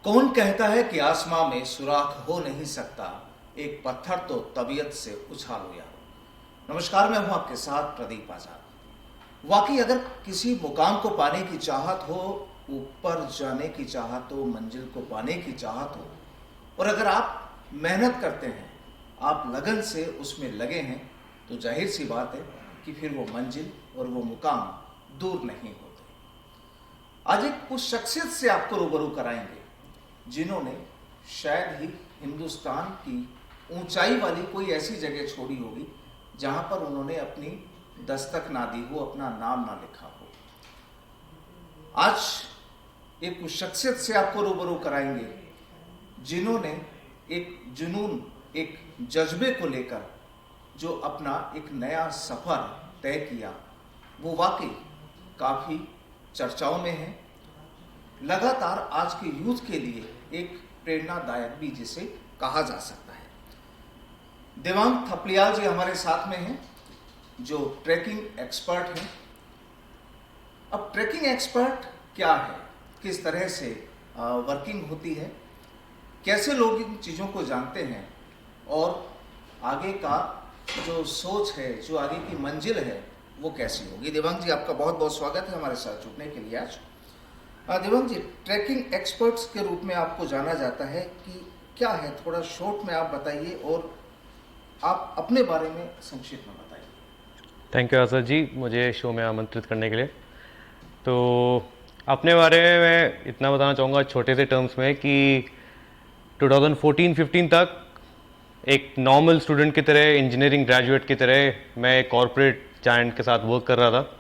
कौन कहता है कि आसमां में सुराख हो नहीं सकता, एक पत्थर तो तबीयत से उछाल हुआ हो। नमस्कार, मैं हूं आपके साथ प्रदीप आजाद। वाकई अगर किसी मुकाम को पाने की चाहत हो, ऊपर जाने की चाहत हो, मंजिल को पाने की चाहत हो, और अगर आप मेहनत करते हैं, आप लगन से उसमें लगे हैं, तो जाहिर सी बात है कि फिर वो मंजिल और वो मुकाम दूर नहीं होते। आज एक उस शख्सियत से आपको रूबरू कराएंगे जिन्होंने शायद ही हिंदुस्तान की ऊंचाई वाली कोई ऐसी जगह छोड़ी होगी जहां पर उन्होंने अपनी दस्तक ना दी हो, अपना नाम ना लिखा हो। आज एक उस शख्सियत से आपको रूबरू कराएंगे जिन्होंने एक जुनून, एक जज्बे को लेकर जो अपना एक नया सफर तय किया, वो वाकई काफी चर्चाओं में है। लगातार आज के यूथ के लिए एक प्रेरणादायक भी जिसे कहा जा सकता है। देवांग थपलियाल जी हमारे साथ में हैं, जो ट्रैकिंग एक्सपर्ट हैं। अब ट्रैकिंग एक्सपर्ट क्या है, किस तरह से वर्किंग होती है, कैसे लोग इन चीज़ों को जानते हैं, और आगे का जो सोच है, जो आगे की मंजिल है, वो कैसी होगी। देवांग जी, आपका बहुत बहुत स्वागत है हमारे साथ जुड़ने के लिए आज। देवांग जी, ट्रैकिंग एक्सपर्ट्स के रूप में आपको जाना जाता है कि क्या है, थोड़ा शॉर्ट में आप बताइए और आप अपने बारे में संक्षिप्त में बताइए। थैंक यू आसर जी, मुझे शो में आमंत्रित करने के लिए। तो अपने बारे में मैं इतना बताना चाहूँगा छोटे से टर्म्स में कि 2014-15 तक एक नॉर्मल स्टूडेंट की तरह, इंजीनियरिंग ग्रेजुएट की तरह मैं कॉर्पोरेट जायंट के साथ वर्क कर रहा था।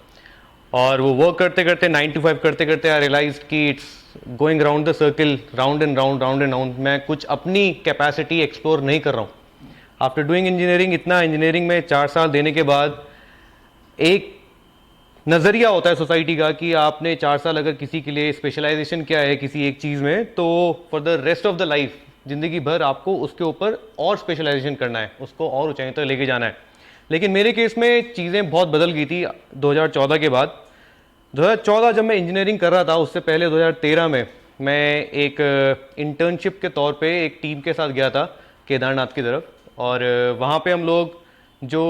और वो वर्क करते करते 9 to 5 करते करते आई रियलाइज कि it's going round the circle, round and round, round and round. मैं कुछ अपनी कैपेसिटी एक्सप्लोर नहीं कर रहा हूँ। आफ्टर डूइंग इंजीनियरिंग, इतना इंजीनियरिंग में 4 साल देने के बाद एक नज़रिया होता है सोसाइटी का कि आपने 4 साल अगर किसी के लिए स्पेशलाइजेशन किया है किसी एक चीज़ में, तो for the rest of the life, ज़िंदगी भर आपको उसके ऊपर और स्पेशलाइजेशन करना है, उसको और ऊंचाई तक लेके जाना है। लेकिन मेरे केस में चीज़ें बहुत बदल गई थी 2014 के बाद। 2014 जब मैं इंजीनियरिंग कर रहा था, उससे पहले 2013 में मैं एक इंटर्नशिप के तौर पे एक टीम के साथ गया था केदारनाथ की तरफ। और वहाँ पे हम लोग जो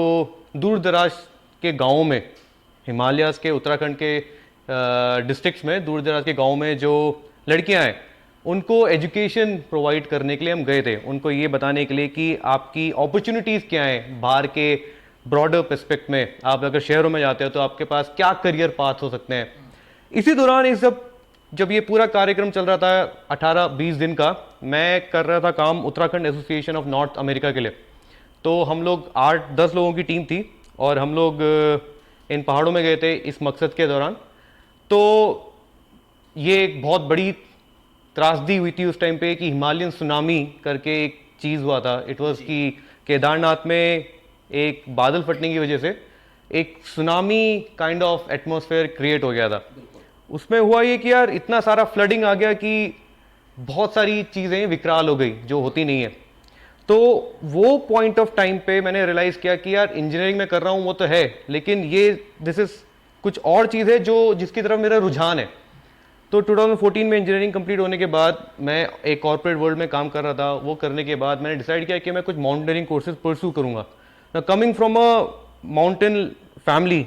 दूर दराज के गाँवों में, हिमालयाज़ के, उत्तराखंड के डिस्ट्रिक्ट्स में दूर दराज के गाँव में जो लड़कियाँ हैं, उनको एजुकेशन प्रोवाइड करने के लिए हम गए थे। उनको ये बताने के लिए कि आपकी अपॉर्चुनिटीज़ क्या हैं बाहर के ब्रॉडर पर्सपेक्ट में। आप अगर शहरों में जाते हो तो आपके पास क्या करियर पाथ हो सकते हैं। इसी दौरान ये सब, जब ये पूरा कार्यक्रम चल रहा था 18-20 दिन का, मैं कर रहा था काम Uttarakhand association of north America के लिए। तो हम लोग 8-10 लोगों की टीम थी और हम लोग इन पहाड़ों में गए थे इस मकसद के दौरान। तो ये एक बहुत बड़ी त्रासदी हुई थी उस टाइम पे कि हिमालयन सुनामी करके एक चीज़ हुआ था। इट वाज कि केदारनाथ में एक बादल फटने की वजह से एक tsunami kind of atmosphere create हो गया था। उसमें हुआ ये कि यार इतना सारा फ्लडिंग आ गया कि बहुत सारी चीज़ें विकराल हो गई जो होती नहीं है। तो वो पॉइंट ऑफ टाइम पे मैंने रियलाइज किया कि यार इंजीनियरिंग में कर रहा हूँ वो तो है, लेकिन ये दिस इज कुछ और चीज़ है जो जिसकी तरफ मेरा रुझान है। तो 2014 में इंजीनियरिंग कंप्लीट होने के बाद मैं एक कॉर्पोरेट वर्ल्ड में काम कर रहा था। वो करने के बाद मैंने डिसाइड किया कि मैं कुछ माउंटेनियरिंग कोर्सेज परस्यू करूँगा। Coming from a mountain family,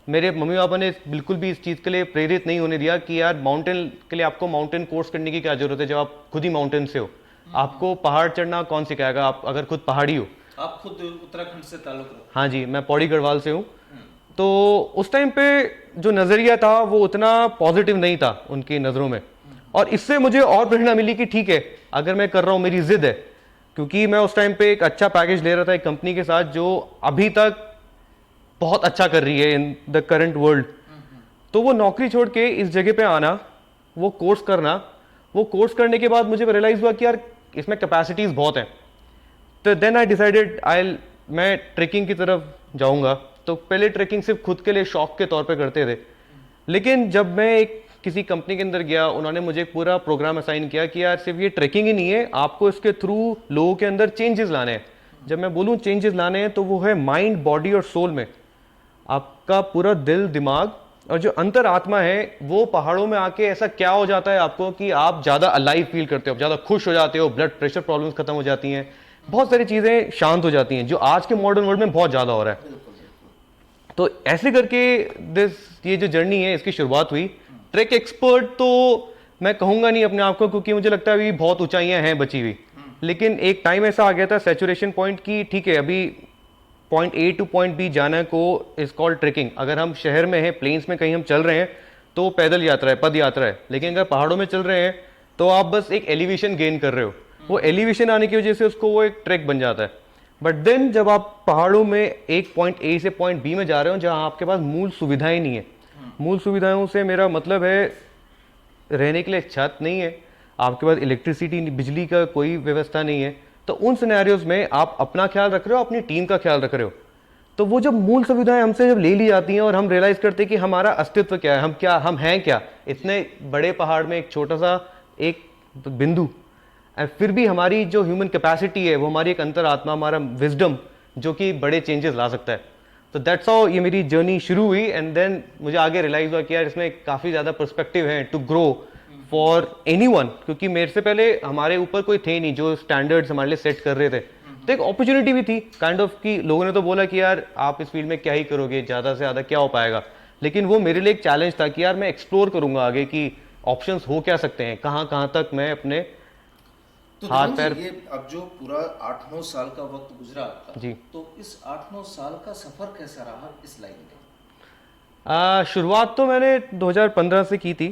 मेरे मम्मी पापा ने बिल्कुल भी इस चीज़ के लिए प्रेरित नहीं होने दिया कि यार माउंटेन के लिए आपको माउंटेन कोर्स करने की क्या जरूरत है जब आप खुद ही माउंटेन से हो। आपको पहाड़ चढ़ना कौन सिखाएगा, आप अगर खुद पहाड़ी हो। आप खुद उत्तराखंड से ताल्लुक रखते? हाँ जी, मैं पौड़ी गढ़वाल से हूँ। तो उस टाइम पे जो नज़रिया था वो उतना पॉजिटिव नहीं था उनकी नज़रों में। और इससे मुझे और प्रेरणा मिली कि ठीक है, अगर मैं कर रहा हूँ, मेरी जिद है। क्योंकि मैं उस टाइम पे एक अच्छा पैकेज ले रहा था एक कंपनी के साथ जो अभी तक बहुत अच्छा कर रही है इन द करंट वर्ल्ड। तो वो नौकरी छोड़ के इस जगह पे आना, वो कोर्स करना, वो कोर्स करने के बाद मुझे रियलाइज हुआ कि यार इसमें कैपेसिटीज बहुत हैं। तो देन आई डिसाइडेड मैं ट्रेकिंग की तरफ जाऊंगा। तो पहले ट्रेकिंग सिर्फ खुद के लिए शौक के तौर पे करते थे, लेकिन जब मैं एक किसी कंपनी के अंदर गया, उन्होंने मुझे एक पूरा प्रोग्राम असाइन किया कि यार सिर्फ ये ट्रेकिंग ही नहीं है, आपको इसके थ्रू लोगों के अंदर चेंजेस लाने हैं। जब मैं बोलूँ चेंजेस लाने हैं तो वो है माइंड, बॉडी और सोल में। आपका पूरा दिल दिमाग और जो अंतरात्मा है वो पहाड़ों में आके ऐसा क्या हो जाता है आपको कि आप ज़्यादा अलाइव फील करते हो, ज़्यादा खुश हो जाते हो, ब्लड प्रेशर प्रॉब्लम्स खत्म हो जाती हैं, बहुत सारी चीज़ें शांत हो जाती हैं, जो आज के मॉडर्न वर्ल्ड में बहुत ज़्यादा हो रहा है। बिल्कुल बिल्कुल। तो ऐसे करके ये जो जर्नी है इसकी शुरुआत हुई। ट्रैक एक्सपर्ट तो मैं कहूँगा नहीं अपने आप को, क्योंकि मुझे लगता है अभी बहुत ऊंचाइयाँ हैं बची हुई, लेकिन एक टाइम ऐसा आ गया था सैचुरेशन पॉइंट की ठीक है अभी point A to point B जाना को इज कॉल्ड ट्रेकिंग। अगर हम शहर में हैं, प्लेन्स में कहीं हम चल रहे हैं तो पैदल यात्रा है, पद यात्रा है, लेकिन अगर पहाड़ों में चल रहे हैं तो आप बस एक एलिवेशन गेन कर रहे हो, वो एलिवेशन आने की वजह से उसको वो एक ट्रैक बन जाता है। बट देन जब आप पहाड़ों में एक पॉइंट ए से पॉइंट बी में जा रहे हो जहाँ आपके पास मूल सुविधाएं नहीं है, मूल सुविधाओं से मेरा मतलब है रहने के लिए छत नहीं है, आपके पास इलेक्ट्रिसिटी बिजली का कोई व्यवस्था नहीं है, तो उन सिनेरियोज में आप अपना ख्याल रख रहे हो, अपनी टीम का ख्याल रख रहे हो। तो वो जब मूल सुविधाएं हमसे जब ले ली जाती हैं और हम रियलाइज करते हैं कि हमारा अस्तित्व क्या है, हम हैं क्या इतने बड़े पहाड़ में, एक छोटा सा एक बिंदु, और फिर भी हमारी जो ह्यूमन कैपेसिटी है वो हमारी एक अंतरात्मा, हमारा विजडम जो कि बड़े चेंजेस ला सकता है। तो दैट्स हाउ ये मेरी जर्नी शुरू हुई। एंड देन मुझे आगे रियलाइज हुआ कि यार इसमें काफ़ी ज़्यादा पर्सपेक्टिव है टू ग्रो फॉर एनीवन, क्योंकि मेरे से पहले हमारे ऊपर कोई थे नहीं जो स्टैंडर्ड्स हमारे लिए सेट कर रहे थे। तो एक अपॉर्चुनिटी भी थी काइंड ऑफ कि लोगों ने तो बोला कि यार आप इस फील्ड में क्या ही करोगे, ज़्यादा से ज़्यादा क्या हो पाएगा, लेकिन वो मेरे लिए एक चैलेंज था कि यार मैं एक्सप्लोर करूंगा आगे कि ऑप्शंस हो क्या सकते हैं, कहाँ तक मैं अपने तो हाथ ध्रुव पैर। जी, ये अब जो पूरा 8-9 साल का वक्त गुजरा आपका, जी। तो इस 8-9 साल का सफर कैसा रहा इस लाइन में? शुरुआत तो मैंने 2015 से की थी।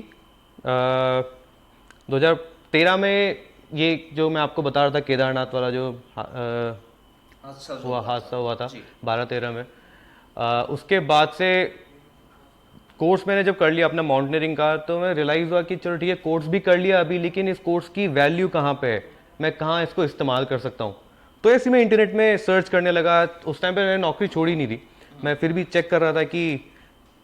2013 में ये जो मैं आपको बता रहा था केदारनाथ वाला जो हादसा हुआ था 12-13 में, उसके बाद से कोर्स मैंने जब कर लिया अपना माउंटेनियरिंग का, तो मैं रियलाइज़ हुआ कि चलो ठीक है कोर्स भी कर लिया अभी, लेकिन इस कोर्स की वैल्यू कहाँ पे है, मैं कहाँ इसको इस्तेमाल कर सकता हूँ। तो ऐसे मैं इंटरनेट में सर्च करने लगा। उस टाइम पे मैंने नौकरी छोड़ी नहीं थी, मैं फिर भी चेक कर रहा था कि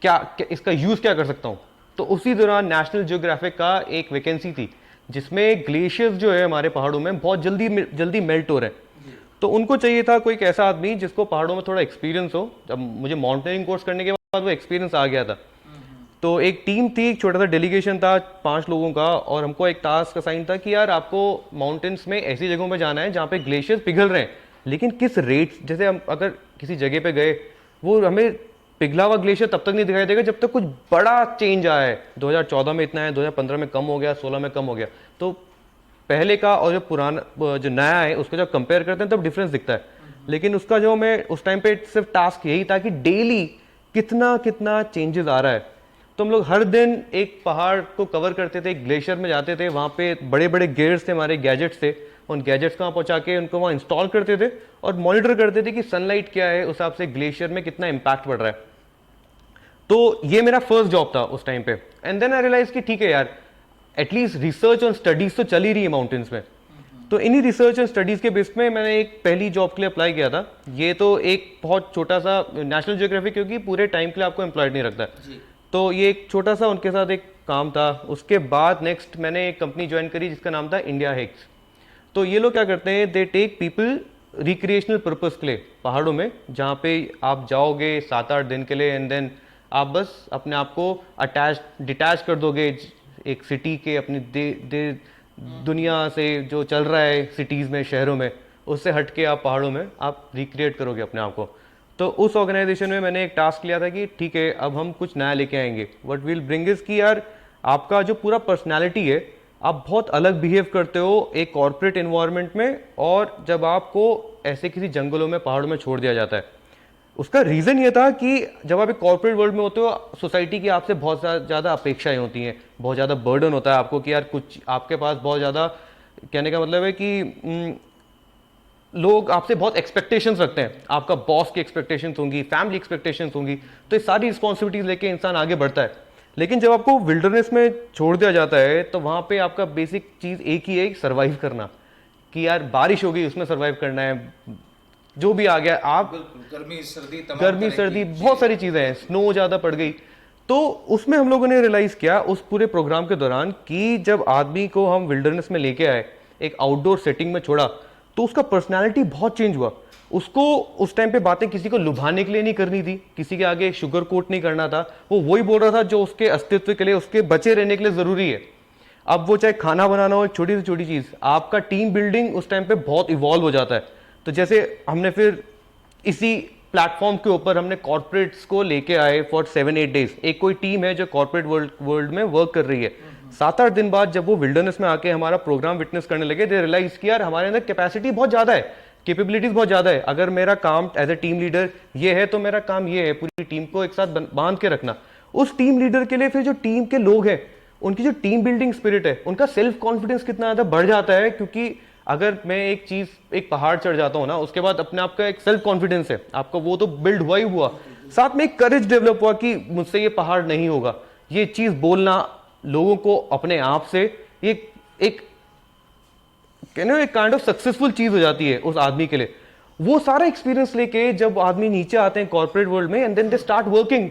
क्या इसका यूज़ क्या कर सकता हूँ। तो उसी दौरान नेशनल जियोग्राफिक का एक वैकेंसी थी जिसमें ग्लेशियर्स जो है हमारे पहाड़ों में बहुत जल्दी मेल्ट हो रहे हैं, तो उनको चाहिए था कोई एक ऐसा आदमी जिसको पहाड़ों में थोड़ा एक्सपीरियंस हो। जब मुझे माउंटेनियरिंग कोर्स करने के बाद वो एक्सपीरियंस आ गया था, तो एक टीम थी, एक छोटा सा डेलीगेशन था 5 लोगों का, और हमको एक टास्क असाइन था कि यार आपको माउंटेन्स में ऐसी जगहों पे जाना है जहाँ पे ग्लेशियर्स पिघल रहे हैं, लेकिन किस रेट, जैसे हम अगर किसी जगह पे गए वो हमें पिघला हुआ ग्लेशियर तब तक नहीं दिखाई देगा जब तक कुछ बड़ा चेंज आया है। 2014 में इतना है, 2015 में कम हो गया, 16 में कम हो गया, तो पहले का और जो पुराना जो नया है उसको जब कंपेयर करते हैं तब डिफरेंस दिखता है। लेकिन उसका जो मैं उस टाइम पे सिर्फ टास्क यही था कि डेली कितना चेंजेस आ रहा है। तो हम लोग हर दिन एक पहाड़ को कवर करते थे, ग्लेशियर में जाते थे, वहाँ पे बड़े बड़े गियर्स थे, हमारे गैजेट्स थे, उन गैजेट्स को वहाँ पहुँचा के उनको वहाँ इंस्टॉल करते थे और मॉनिटर करते थे कि सनलाइट क्या है, उस हिसाब से ग्लेशियर में कितना इम्पैक्ट पड़ रहा है। तो ये मेरा फर्स्ट जॉब था उस टाइम पे। एंड देन आई रियलाइज कि ठीक है यार, एटलीस्ट रिसर्च और स्टडीज तो चल ही रही है माउंटेन्स में। तो इन्हीं रिसर्च और स्टडीज के बेस में मैंने एक पहली जॉब के लिए अप्लाई किया था। ये तो एक बहुत छोटा सा, नेशनल जियोग्राफिक क्योंकि पूरे टाइम के लिए आपको एम्प्लॉयड नहीं रखता, तो ये एक छोटा सा उनके साथ एक काम था। उसके बाद नेक्स्ट मैंने एक कंपनी ज्वाइन करी जिसका नाम था इंडिया हेक्स। तो ये लोग क्या करते हैं, they take people recreational purpose के लिए पहाड़ों में, जहाँ पे आप जाओगे 7-8 दिन के लिए, एंड देन आप बस अपने आप को डिटैच कर दोगे एक सिटी के, अपनी दुनिया से जो चल रहा है सिटीज़ में, शहरों में, उससे हट के आप पहाड़ों में आप रिक्रिएट करोगे अपने आप को। तो उस ऑर्गेनाइजेशन में मैंने एक टास्क लिया था कि ठीक है अब हम कुछ नया लेके आएंगे। व्हाट विल ब्रिंग इज कि यार आपका जो पूरा पर्सनालिटी है, आप बहुत अलग बिहेव करते हो एक कॉर्पोरेट इन्वायरमेंट में, और जब आपको ऐसे किसी जंगलों में, पहाड़ों में छोड़ दिया जाता है। उसका रीज़न ये था कि जब आप एक कॉर्पोरेट वर्ल्ड में होते हो, सोसाइटी की आपसे बहुत ज़्यादा अपेक्षाएं होती हैं, बहुत ज़्यादा बर्डन होता है आपको कि यार कुछ आपके पास बहुत ज़्यादा, कहने का मतलब है कि लोग आपसे बहुत एक्सपेक्टेशंस रखते हैं, आपका बॉस की एक्सपेक्टेशंस होंगी, फैमिली एक्सपेक्टेशंस होंगी, तो ये सारी रिस्पॉन्सिबिलिटीज लेके इंसान आगे बढ़ता है। लेकिन जब आपको विल्डरनेस में छोड़ दिया जाता है तो वहाँ पे आपका बेसिक चीज़ एक ही है, सर्वाइव करना, कि यार बारिश हो गई उसमें सर्वाइव करना है, जो भी आ गया आप, गर्मी सर्दी बहुत सारी चीज़ें हैं, स्नो ज़्यादा पड़ गई। तो उसमें हम लोगों ने रियलाइज़ किया उस पूरे प्रोग्राम के दौरान कि जब आदमी को हम विल्डरनेस में लेके आए, एक आउटडोर सेटिंग में छोड़ा, तो उसका पर्सनैलिटी बहुत चेंज हुआ। उसको उस टाइम पे बातें किसी को लुभाने के लिए नहीं करनी थी, किसी के आगे शुगर कोट नहीं करना था, वो वही बोल रहा था जो उसके अस्तित्व के लिए, उसके बचे रहने के लिए जरूरी है। अब वो चाहे खाना बनाना हो, छोटी से छोटी चीज, आपका टीम बिल्डिंग उस टाइम पे बहुत इवॉल्व हो जाता है। तो जैसे हमने फिर इसी प्लेटफॉर्म के ऊपर हमने कॉर्पोरेट्स को लेके आए फॉर 7-8 डेज। एक कोई टीम है जो कॉर्पोरेट वर्ल्ड में वर्क कर रही है। 7-8 दिन बाद जब वो विल्डरनेस में आके हमारा प्रोग्राम विटनेस करने लगे, दे रियलाइज कि यार हमारे अंदर कैपेसिटी बहुत ज्यादा है, कैपेबिलिटीज बहुत ज्यादा है। अगर मेरा काम एज ए टीम लीडर ये है तो मेरा काम ये है पूरी टीम को एक साथ बांध के रखना। उस टीम लीडर के लिए फिर जो टीम के लोग हैं, उनकी जो टीम बिल्डिंग स्पिरिट है, उनका सेल्फ कॉन्फिडेंस कितना ज्यादा बढ़ जाता है। क्योंकि अगर मैं एक चीज, एक पहाड़ चढ़ जाता हूं ना, उसके बाद अपने आप का एक सेल्फ कॉन्फिडेंस है आपका, वो तो बिल्ड हुआ ही हुआ, साथ में एक करेज डेवलप हुआ कि मुझसे ये पहाड़ नहीं होगा। ये चीज बोलना लोगों को अपने आप से एक एक काइंड ऑफ सक्सेसफुल चीज हो जाती है उस आदमी के लिए। वो सारा एक्सपीरियंस लेके जब आदमी नीचे आते हैं कॉर्पोरेट वर्ल्ड में and then they start working,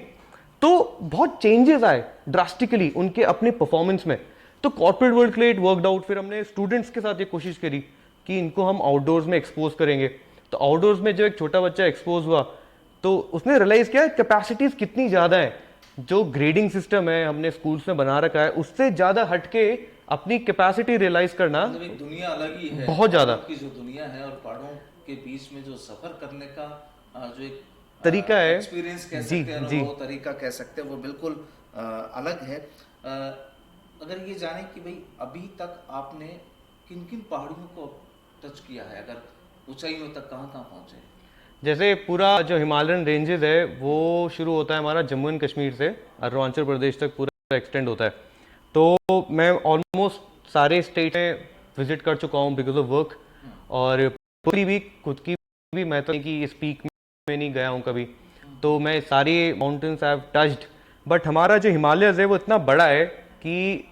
तो बहुत चेंजेस आए ड्रास्टिकली उनके अपने परफॉर्मेंस में। तो कॉर्पोरेट वर्ल्ड के लिए इट वर्कड आउट। फिर हमने स्टूडेंट्स के साथ ये कोशिश करी कि इनको हम आउटडोर्स में एक्सपोज करेंगे। तो आउटडोर्स में जब एक छोटा बच्चा एक्सपोज हुआ तो उसने रियलाइज किया कैपेसिटीज कितनी ज्यादा है। जो ग्रेडिंग सिस्टम है हमने स्कूल्स में बना रखा है, उससे ज्यादा हटके अपनी कैपेसिटी रियलाइज करना, मतलब एक दुनिया अलग ही है, बहुत ज्यादा की जो दुनिया है और पहाड़ों के बीच में जो सफर करने का जो एक तरीका है, एक्सपीरियंस कह सकते हैं, वो तरीका कह सकते हैं, वो बिल्कुल अलग है। अगर ये जाने कि भाई अभी तक आपने किन किन पहाड़ियों को टच किया है, अगर ऊंचाइयों तक कहाँ कहाँ पहुंचे? जैसे पूरा जो हिमालयन रेंजेस है वो शुरू होता है हमारा जम्मू एंड कश्मीर से, अरुणाचल प्रदेश तक पूरा एक्सटेंड होता है। तो मैं ऑलमोस्ट सारे स्टेट में विजिट कर चुका हूँ बिकॉज ऑफ वर्क। और पूरी भी खुद की भी, मैं तो कि इस पीक में नहीं गया हूँ कभी, तो मैं सारी mountains I have touched. But हमारा जो हिमालयस है वो इतना बड़ा है कि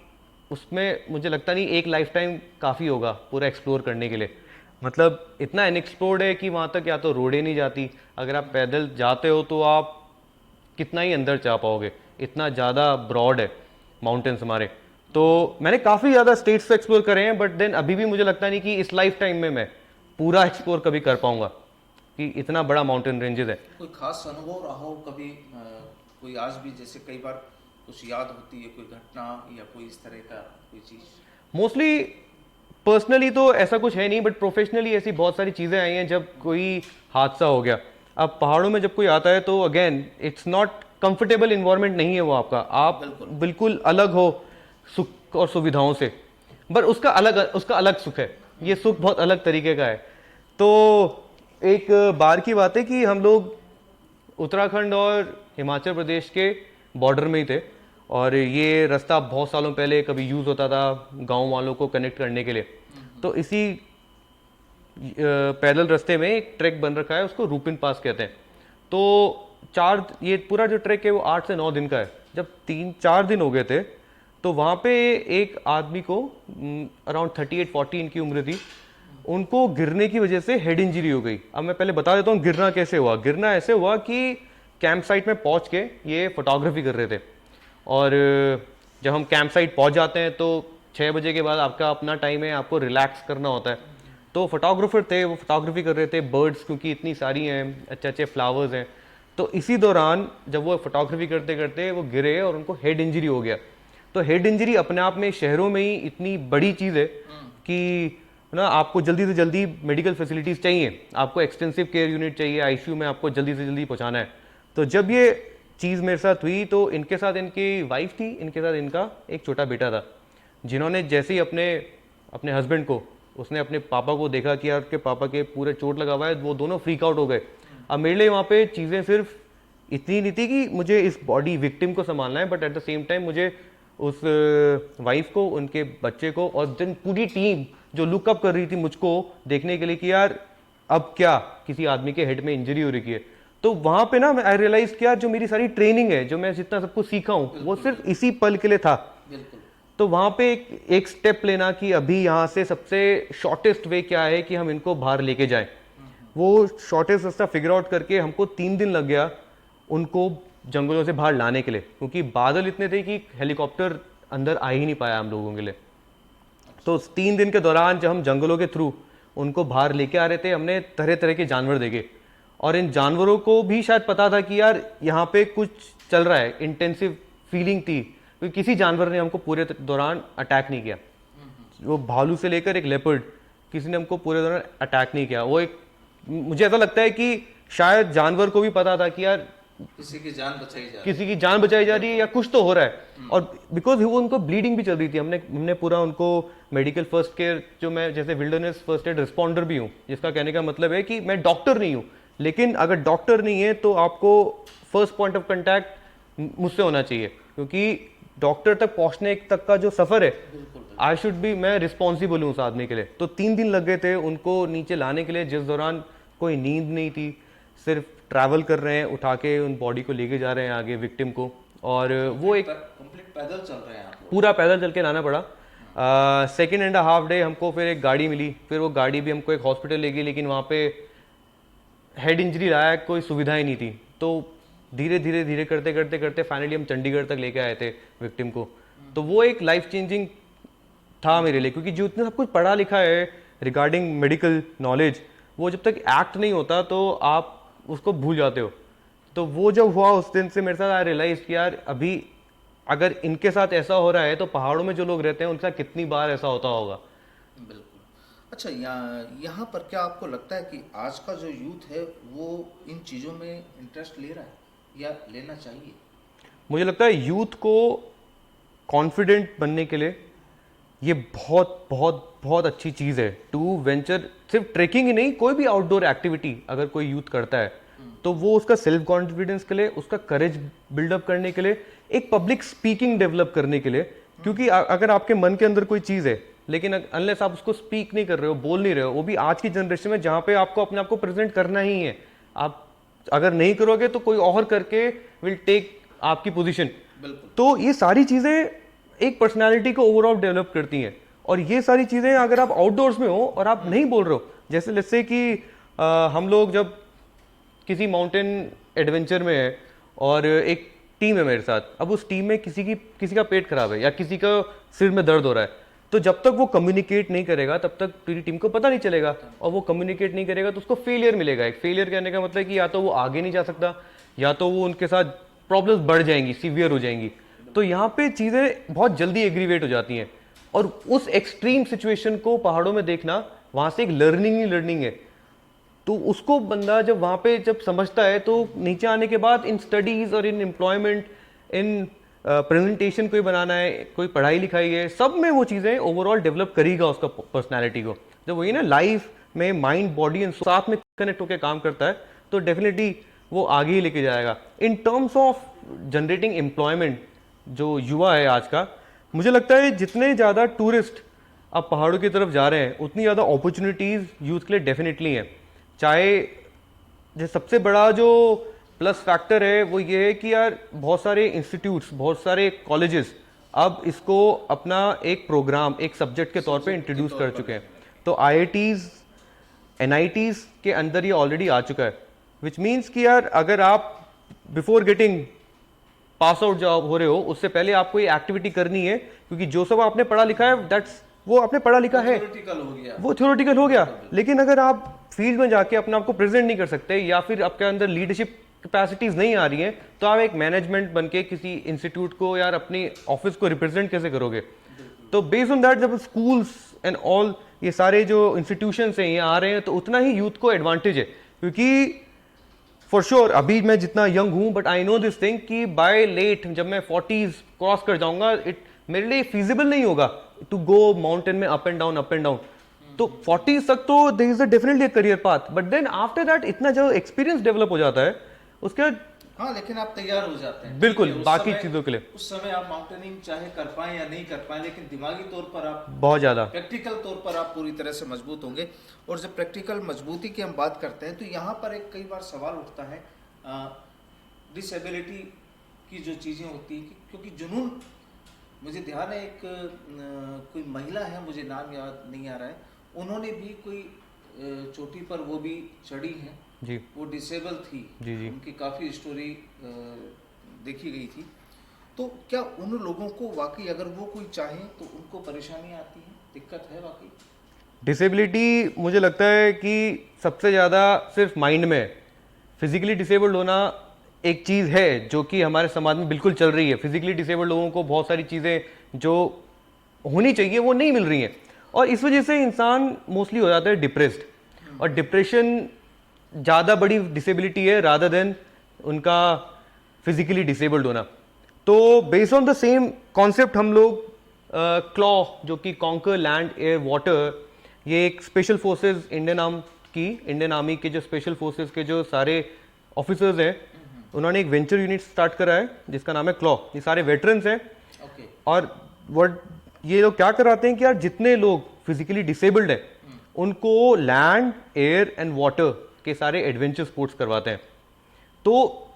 उसमें मुझे लगता नहीं एक लाइफ टाइम काफ़ी होगा पूरा एक्सप्लोर करने के लिए। मतलब इतना अनएक्सप्लोर्ड है कि वहाँ तक या तो रोडें नहीं जाती, अगर आप पैदल जाते हो तो आप कितना ही अंदर जा पाओगे, इतना ज़्यादा ब्रॉड है माउंटेन्स हमारे। तो मैंने काफ़ी ज़्यादा स्टेट्स एक्सप्लोर करे हैं, बट देन अभी भी मुझे लगता नहीं कि इस लाइफ टाइम में मैं पूरा एक्सप्लोर कभी कर पाऊंगा कि इतना बड़ा माउंटेन रेंजेस है। कोई खास अनुभव रहा हो कभी, कोई आज भी जैसे कई बार कुछ याद होती है, कोई घटना या कोई इस तरह का कोई चीज? मोस्टली पर्सनली तो ऐसा कुछ है नहीं, बट प्रोफेशनली ऐसी बहुत सारी चीज़ें आई हैं जब कोई हादसा हो गया। अब पहाड़ों में जब कोई आता है तो again it's not comfortable environment नहीं है वो आपका, आप बिल्कुल अलग हो सुख और सुविधाओं से, पर उसका अलग सुख है, ये सुख बहुत अलग तरीके का है। तो एक बार की बात है कि हम लोग उत्तराखंड और हिमाचल प्रदेश के बॉर्डर में ही थे, और ये रास्ता बहुत सालों पहले कभी यूज़ होता था गांव वालों को कनेक्ट करने के लिए। तो इसी पैदल रास्ते में एक ट्रैक बन रखा है, उसको रूपिन पास कहते हैं। तो ये पूरा जो ट्रैक है वो 8 से 9 दिन का है। जब 3-4 दिन हो गए थे तो वहाँ पे एक आदमी को अराउंड 38-40 इनकी उम्र थी, उनको गिरने की वजह से हेड इंजरी हो गई। अब मैं पहले बता देता हूँ गिरना कैसे हुआ। गिरना ऐसे हुआ कि कैंप साइट में पहुँच के ये फोटोग्राफी कर रहे थे, और जब हम कैंप साइट पहुँच जाते हैं तो 6 बजे के बाद आपका अपना टाइम है, आपको रिलैक्स करना होता है। तो फोटोग्राफर थे, वो फोटोग्राफी कर रहे थे बर्ड्स, क्योंकि इतनी सारी हैं, अच्छे अच्छे फ्लावर्स हैं। तो इसी दौरान जब वो फोटोग्राफी करते करते वो गिरे और उनको हेड इंजरी हो गया। तो हेड इंजरी अपने आप में शहरों में ही इतनी बड़ी चीज़ है कि ना आपको जल्दी से जल्दी मेडिकल फैसिलिटीज़ चाहिए, आपको एक्सटेंसिव केयर यूनिट चाहिए, आईसीयू में आपको जल्दी से जल्दी पहुंचाना है। तो जब ये चीज़ मेरे साथ हुई तो इनके साथ इनकी वाइफ थी, इनके साथ इनका एक छोटा बेटा था, जिन्होंने जैसे ही अपने हस्बैंड को, उसने अपने पापा को देखा कि यार के पापा के पूरे चोट लगा हुआ है, वो दोनों फ्रीक आउट हो गए। अब मेरे लिए वहाँ पे चीज़ें सिर्फ इतनी नहीं थी कि मुझे इस बॉडी विक्टिम को संभालना है, but at the same time मुझे उस वाइफ को, उनके बच्चे को, और देन पूरी टीम जो लुकअप कर रही थी मुझको देखने के लिए कि यार अब क्या किसी आदमी के हेड में इंजरी हो रही है। तो वहाँ पे ना आई रियलाइज किया जो मेरी सारी ट्रेनिंग है, जो मैं जितना सब कुछ सीखा हूँ, वो सिर्फ इसी पल के लिए था। तो वहाँ पे एक स्टेप लेना कि अभी यहाँ से सबसे शॉर्टेस्ट वे क्या है कि हम इनको बाहर लेके जाएं। वो शॉर्टेस्ट रास्ता फिगर आउट करके हमको 3 दिन लग गया उनको जंगलों से बाहर लाने के लिए, क्योंकि बादल इतने थे कि हेलीकॉप्टर अंदर आ ही नहीं पाया हम लोगों के लिए। तो 3 दिन के दौरान जब हम जंगलों के थ्रू उनको बाहर लेके आ रहे थे, हमने तरह तरह के जानवर देखे और इन जानवरों को भी शायद पता था कि यार यहाँ पे कुछ चल रहा है, इंटेंसिव फीलिंग थी, क्योंकि किसी जानवर ने हमको पूरे दौरान अटैक नहीं किया। वो भालू से लेकर एक लेपर्ड, किसी ने हमको पूरे दौरान अटैक नहीं किया। वो एक, मुझे ऐसा लगता है कि शायद जानवर को भी पता था कि यार किसी की जान बचाई जा रही किसी की जान बचाई जा रही है या कुछ तो हो रहा है। और बिकॉज वो उनको ब्लीडिंग भी चल रही थी, हमने पूरा उनको मेडिकल फर्स्ट केयर, जो मैं जैसे विल्डरनेस फर्स्ट एड रिस्पॉन्डर भी हूँ, जिसका कहने का मतलब है कि मैं डॉक्टर नहीं हूँ, लेकिन अगर डॉक्टर नहीं है तो आपको फर्स्ट पॉइंट ऑफ कंटैक्ट मुझसे होना चाहिए, क्योंकि डॉक्टर तक पहुंचने तक का जो सफर है आई शुड बी, मैं रिस्पॉन्सिबल हूँ उस आदमी के लिए। तो 3 दिन लग गए थे उनको नीचे लाने के लिए, जिस दौरान कोई नींद नहीं थी, सिर्फ ट्रैवल कर रहे हैं, उठा के उन बॉडी को लेके जा रहे हैं आगे विक्टिम को। और वो एक कंप्लीट पैदल चल रहे हैं आप लोग। पूरा पैदल चल के लाना पड़ा। 2.5 डे हमको फिर एक गाड़ी मिली, फिर वो गाड़ी भी हमको एक हॉस्पिटल ले गई, लेकिन वहाँ पे हेड इंजरी लायक कोई सुविधा ही नहीं थी। तो धीरे धीरे धीरे करते करते करते फाइनली हम चंडीगढ़ तक लेके आए थे विक्टिम को। तो वो एक लाइफ चेंजिंग था मेरे लिए, क्योंकि जो इतना सब कुछ पढ़ा लिखा है रिगार्डिंग मेडिकल नॉलेज, वो जब तक एक्ट नहीं होता तो आप उसको भूल जाते हो। तो वो जब हुआ उस दिन से मेरे साथ आई रियलाइज कि यार अभी अगर इनके साथ ऐसा हो रहा है तो पहाड़ों में जो लोग रहते हैं उनके साथ कितनी बार ऐसा होता होगा। बिल्कुल। अच्छा, यहाँ पर क्या आपको लगता है कि आज का जो यूथ है वो इन चीज़ों में इंटरेस्ट ले रहा है या लेना चाहिए? मुझे लगता है यूथ को कॉन्फिडेंट बनने के लिए ये बहुत बहुत बहुत अच्छी चीज़ है टू वेंचर। सिर्फ ट्रेकिंग ही नहीं, कोई भी आउटडोर एक्टिविटी अगर कोई यूथ करता है तो वो उसका सेल्फ कॉन्फिडेंस के लिए, उसका करेज बिल्डअप करने के लिए, एक पब्लिक स्पीकिंग डेवलप करने के लिए। क्योंकि अगर आपके मन के अंदर कोई चीज़ है लेकिन अनलेस आप उसको स्पीक नहीं कर रहे हो, बोल नहीं रहे हो, वो भी आज की जनरेशन में जहाँ पे आपको अपने आप को प्रेजेंट करना ही है, आप अगर नहीं करोगे तो कोई और करके विल टेक आपकी पोजीशन। तो ये सारी चीज़ें एक पर्सनालिटी को ओवरऑल डेवलप करती हैं। और ये सारी चीज़ें अगर आप आउटडोर्स में हो और आप नहीं बोल रहे हो, जैसे जैसे कि हम लोग जब किसी माउंटेन एडवेंचर में है और एक टीम है मेरे साथ, अब उस टीम में किसी का पेट खराब है या किसी का सिर में दर्द हो रहा है, तो जब तक वो कम्युनिकेट नहीं करेगा तब तक पूरी टीम को पता नहीं चलेगा। और वो कम्युनिकेट नहीं करेगा तो उसको फेलियर मिलेगा। एक फेलियर कहने का मतलब कि या तो वो आगे नहीं जा सकता या तो वो उनके साथ प्रॉब्लम्स बढ़ जाएंगी, सीवियर हो जाएंगी। तो यहाँ पे चीज़ें बहुत जल्दी एग्रीवेट हो जाती हैं। और उस एक्सट्रीम सिचुएशन को पहाड़ों में देखना, वहाँ से एक लर्निंग ही लर्निंग है। तो उसको बंदा जब वहाँ पे जब समझता है तो नीचे आने के बाद इन स्टडीज़ और इन एम्प्लॉयमेंट, इन प्रेजेंटेशन कोई बनाना है, कोई पढ़ाई लिखाई है, सब में वो चीज़ें ओवरऑल डेवलप करेगा उसका पर्सनैलिटी को। जब वही ना लाइफ में माइंड बॉडी एंड साथ में कनेक्ट होकर काम करता है तो डेफिनेटली वो आगे ही लेके जाएगा। In terms of generating employment, जो युवा है आज का, मुझे लगता है जितने ज़्यादा टूरिस्ट अब पहाड़ों की तरफ जा रहे हैं उतनी ज़्यादा अपॉर्चुनिटीज़ यूथ के लिए डेफिनेटली हैं। चाहे जो सबसे बड़ा जो प्लस फैक्टर है वो ये है कि यार बहुत सारे इंस्टीट्यूट्स, बहुत सारे कॉलेजेस अब इसको अपना एक प्रोग्राम, एक सब्जेक्ट के तौर पे इंट्रोड्यूस कर चुके हैं। तो IITs, NITs के अंदर ये ऑलरेडी आ चुका है, विच मीन्स कि यार अगर आप before getting pass out job हो रहे हो उससे पहले आपको ये एक्टिविटी करनी है, क्योंकि जो सब आपने पढ़ा लिखा है दैट्स वो आपने पढ़ा लिखा है, वो थ्योरेटिकल हो गया। लेकिन अगर आप फील्ड में जाके अपने आप को प्रेजेंट नहीं कर सकते या फिर आपके अंदर लीडरशिप कैपेसिटीज नहीं आ रही हैं, तो आप एक मैनेजमेंट बन के किसी इंस्टीट्यूट को यार अपनी ऑफिस को रिप्रेजेंट कैसे करोगे? तो बेस्ड ऑन दैट जब स्कूल्स एंड ऑल ये सारे जो इंस्टीट्यूशंस हैं ये आ रहे हैं तो उतना ही यूथ को एडवांटेज है। क्योंकि फॉर श्योर अभी मैं जितना यंग हूँ but I know this thing कि बाय लेट जब मैं 40s क्रॉस कर जाऊंगा, मेरे लिए फिजिबल नहीं होगा टू गो माउंटेन में up and down up and down. तो 40s तक तो there is definitely a career path, but then after that इतना जो एक्सपीरियंस डेवलप हो जाता है उसके बाद, हाँ, लेकिन आप तैयार हो जाते हैं बिल्कुल बाकी चीजों के लिए। उस समय आप माउंटेनिंग चाहे कर पाए या नहीं कर पाए, लेकिन दिमागी तौर पर आप बहुत ज्यादा, प्रैक्टिकल तौर पर आप पूरी तरह से मजबूत होंगे। और जब प्रैक्टिकल मजबूती की हम बात करते हैं तो यहाँ पर एक कई बार सवाल उठता है डिसेबिलिटी की जो चीज़ें होती है, क्योंकि जुनून, मुझे ध्यान है एक कोई महिला है, मुझे नाम याद नहीं आ रहा है, उन्होंने भी कोई चोटी पर वो भी चढ़ी हैं जी, वो डिसेबल थी जी जी, उनकी काफ़ी स्टोरी देखी गई थी। तो क्या उन लोगों को वाकई अगर वो कोई चाहे तो उनको परेशानी आती है, दिक्कत है वाकई? डिसेबिलिटी मुझे लगता है कि सबसे ज़्यादा सिर्फ माइंड में है। फिजिकली डिसेबल्ड होना एक चीज़ है जो कि हमारे समाज में बिल्कुल चल रही है। फिजिकली डिसेबल्ड लोगों को बहुत सारी चीज़ें जो होनी चाहिए वो नहीं मिल रही हैं, और इस वजह से इंसान मोस्टली हो जाता है डिप्रेस्ड। और डिप्रेशन ज़्यादा बड़ी डिसेबिलिटी है रादर देन उनका फिजिकली डिसेबल्ड होना। तो based on the same concept हम लोग क्लॉ, जो कि कॉन्कर लैंड एयर वाटर, ये एक स्पेशल फोर्सेस इंडियन आर्मी के जो स्पेशल फोर्सेस के जो सारे ऑफिसर्स हैं, उन्होंने एक वेंचर यूनिट स्टार्ट करा है जिसका नाम है क्लॉ। ये सारे वेटरन्स हैं। और what ये लोग क्या कराते हैं कि यार जितने लोग फिजिकली डिसेबल्ड हैं उनको लैंड, एयर एंड वाटर के सारे एडवेंचर स्पोर्ट्स करवाते हैं। तो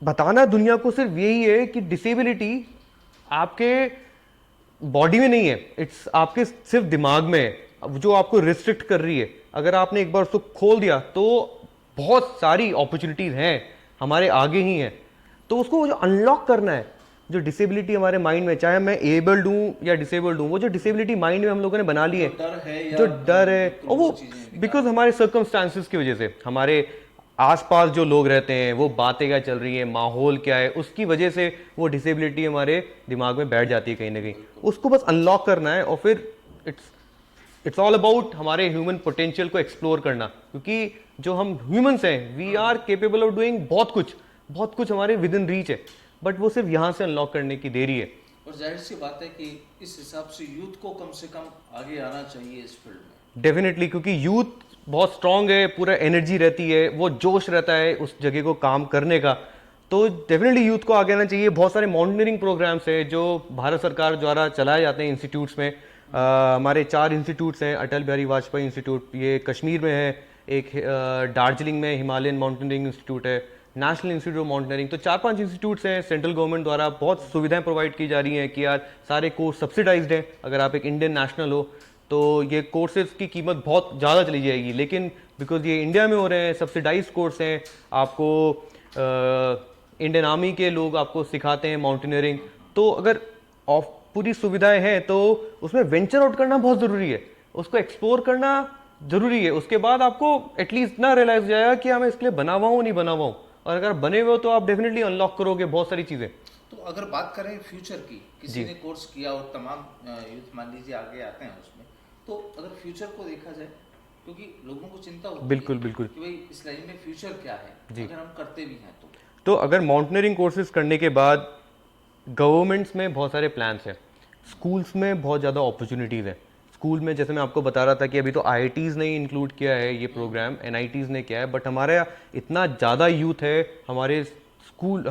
बताना दुनिया को सिर्फ यही है कि डिसेबिलिटी आपके बॉडी में नहीं है, इट्स आपके सिर्फ दिमाग में है जो आपको रिस्ट्रिक्ट कर रही है। अगर आपने एक बार उसको खोल दिया तो बहुत सारी अपॉर्चुनिटीज हैं हमारे आगे ही हैं। तो उसको जो अनलॉक करना है, जो डिसेबिलिटी हमारे माइंड में, चाहे मैं एबल्ड हूँ या डिसेबल्ड हूँ, वो जो डिसेबिलिटी माइंड में हम लोगों ने बना ली है, जो डर है, और वो बिकॉज हमारे सर्कमस्टांसिस की वजह से, हमारे आसपास जो लोग रहते हैं, वो बातें क्या चल रही हैं, माहौल क्या है, उसकी वजह से वो डिसेबिलिटी हमारे दिमाग में बैठ जाती है कहीं ना कहीं। उसको बस अनलॉक करना है और फिर इट्स ऑल अबाउट हमारे ह्यूमन पोटेंशियल को एक्सप्लोर करना, क्योंकि जो हम ह्यूमंस हैं we are capable of doing बहुत कुछ हमारे विद इन रीच है, बट वो सिर्फ यहाँ से अनलॉक करने की देरी है। और जाहिर सी बात है कि इस हिसाब से यूथ को कम से कम आगे आना चाहिए इस फील्ड में। डेफिनेटली, क्योंकि यूथ बहुत स्ट्रांग है, पूरा एनर्जी रहती है, वो जोश रहता है उस जगह को काम करने का। तो डेफिनेटली यूथ को आगे आना चाहिए। बहुत सारे माउंटेनियरिंग प्रोग्राम्स हैं जो भारत सरकार द्वारा चलाए जाते हैं इंस्टीट्यूट्स में। हमारे 4 इंस्टीट्यूट्स हैं। अटल बिहारी वाजपेयी इंस्टीट्यूट, ये कश्मीर में है, एक दार्जिलिंग में हिमालयन माउंटेनियरिंग इंस्टीट्यूट है, नेशनल इंस्टीट्यूट ऑफ माउंटेनियरिंग। तो 4-5 इंस्टीट्यूट्स हैं सेंट्रल गवर्नमेंट द्वारा, बहुत सुविधाएं प्रोवाइड की जा रही हैं कि यार सारे कोर्स सब्सिडाइज्ड हैं। अगर आप एक इंडियन नेशनल हो तो ये कोर्सेज की कीमत बहुत ज़्यादा चली जाएगी, लेकिन बिकॉज ये इंडिया में हो रहे हैं, सब्सिडाइज कोर्स हैं, आपको इंडियन आर्मी के लोग आपको सिखाते हैं माउंटेनियरिंग। तो अगर पूरी सुविधाएं हैं तो उसमें वेंचर आउट करना बहुत ज़रूरी है, उसको एक्सप्लोर करना ज़रूरी है। उसके बाद आपको एटलीस्ट इतना रियलाइज हो जाएगा कि हाँ मैं इसके लिए बना हुआ हूँ नहीं बना हुआ हूँ, और अगर बने हुए हो तो आप डेफिनेटली अनलॉक करोगे बहुत सारी चीज़ें। तो अगर बात करें फ्यूचर की, किसी ने कोर्स किया और तमाम यूथ मान लीजिए आगे आते हैं उसमें, तो अगर फ्यूचर को देखा जाए, क्योंकि लोगों को चिंता होती बिल्कुल है बिल्कुल कि भाई इस लाइन में फ्यूचर क्या है, अगर हम करते भी हैं तो अगर माउंटेनियरिंग कोर्सेज करने के बाद गवर्नमेंट्स में बहुत सारे प्लान्स हैं, स्कूल्स में बहुत ज़्यादा अपॉर्चुनिटीज़ हैं। स्कूल में जैसे मैं आपको बता रहा था कि अभी तो IITs ने इंक्लूड किया है ये प्रोग्राम, NITs ने किया है, बट हमारे इतना ज़्यादा यूथ है हमारे स्कूल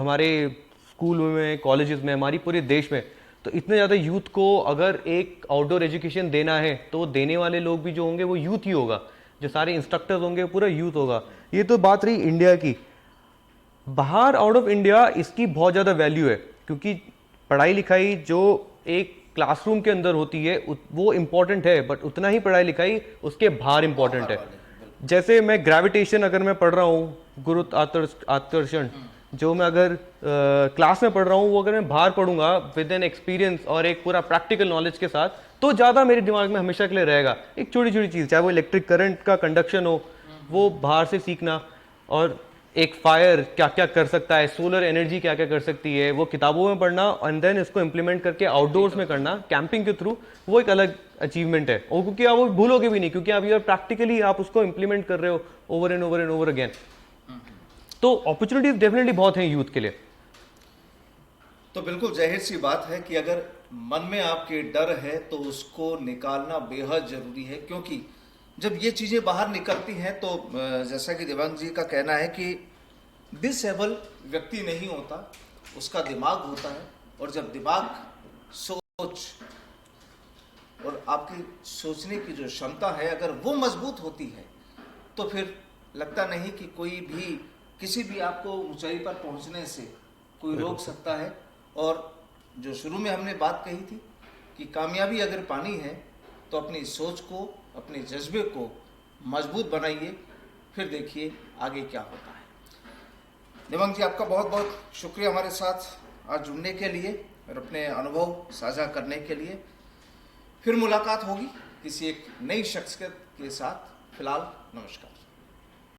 में, कॉलेजेस में, हमारी पूरे देश में। तो इतने ज़्यादा यूथ को अगर एक आउटडोर एजुकेशन देना है तो देने वाले लोग भी जो होंगे वो यूथ ही होगा, जो सारे इंस्ट्रक्टर्स होंगे पूरा यूथ होगा। ये तो बात रही इंडिया की। बाहर आउट ऑफ इंडिया इसकी बहुत ज़्यादा वैल्यू है, क्योंकि पढ़ाई लिखाई जो एक क्लासरूम के अंदर होती है वो इम्पॉर्टेंट है, बट उतना ही पढ़ाई लिखाई उसके बाहर इम्पॉर्टेंट है। जैसे मैं ग्रेविटेशन अगर मैं पढ़ रहा हूँ, गुरुत्वाकर्षण, जो मैं अगर क्लास में पढ़ रहा हूँ, वो अगर मैं बाहर पढ़ूंगा विद एन एक्सपीरियंस और एक पूरा प्रैक्टिकल नॉलेज के साथ, तो ज़्यादा मेरे दिमाग में हमेशा के लिए रहेगा। एक छोटी छोटी चीज़, चाहे वो इलेक्ट्रिक करंट का कंडक्शन हो, वो बाहर से सीखना, और एक फायर क्या क्या कर सकता है, सोलर एनर्जी क्या क्या कर सकती है, वो किताबों में पढ़ना एंड देन इसको इम्प्लीमेंट करके आउटडोर्स में करना कैंपिंग के थ्रू, वो एक अलग अचीवमेंट है। और क्योंकि आप वो भूलोगे भी नहीं, क्योंकि आप यार प्रैक्टिकली आप उसको इम्प्लीमेंट कर रहे हो over and over and over again. तो अपॉर्चुनिटीज डेफिनेटली बहुत हैं यूथ के लिए। तो बिल्कुल जाहिर सी बात है कि अगर मन में आपके डर है तो उसको निकालना बेहद जरूरी है, क्योंकि जब ये चीज़ें बाहर निकलती हैं तो जैसा कि देवांग जी का कहना है कि डिसेबल व्यक्ति नहीं होता, उसका दिमाग होता है, और जब दिमाग, सोच और आपकी सोचने की जो क्षमता है अगर वो मजबूत होती है तो फिर लगता नहीं कि कोई भी किसी भी आपको ऊंचाई पर पहुंचने से कोई रोक सकता है। और जो शुरू में हमने बात कही थी कि कामयाबी अगर पानी है तो अपनी सोच को, अपने जज्बे को मजबूत बनाइए, फिर देखिए आगे क्या होता है। देवांग जी, आपका बहुत बहुत शुक्रिया हमारे साथ आज जुड़ने के लिए और अपने अनुभव साझा करने के लिए। फिर मुलाकात होगी किसी एक नई शख्सियत के साथ। फिलहाल नमस्कार।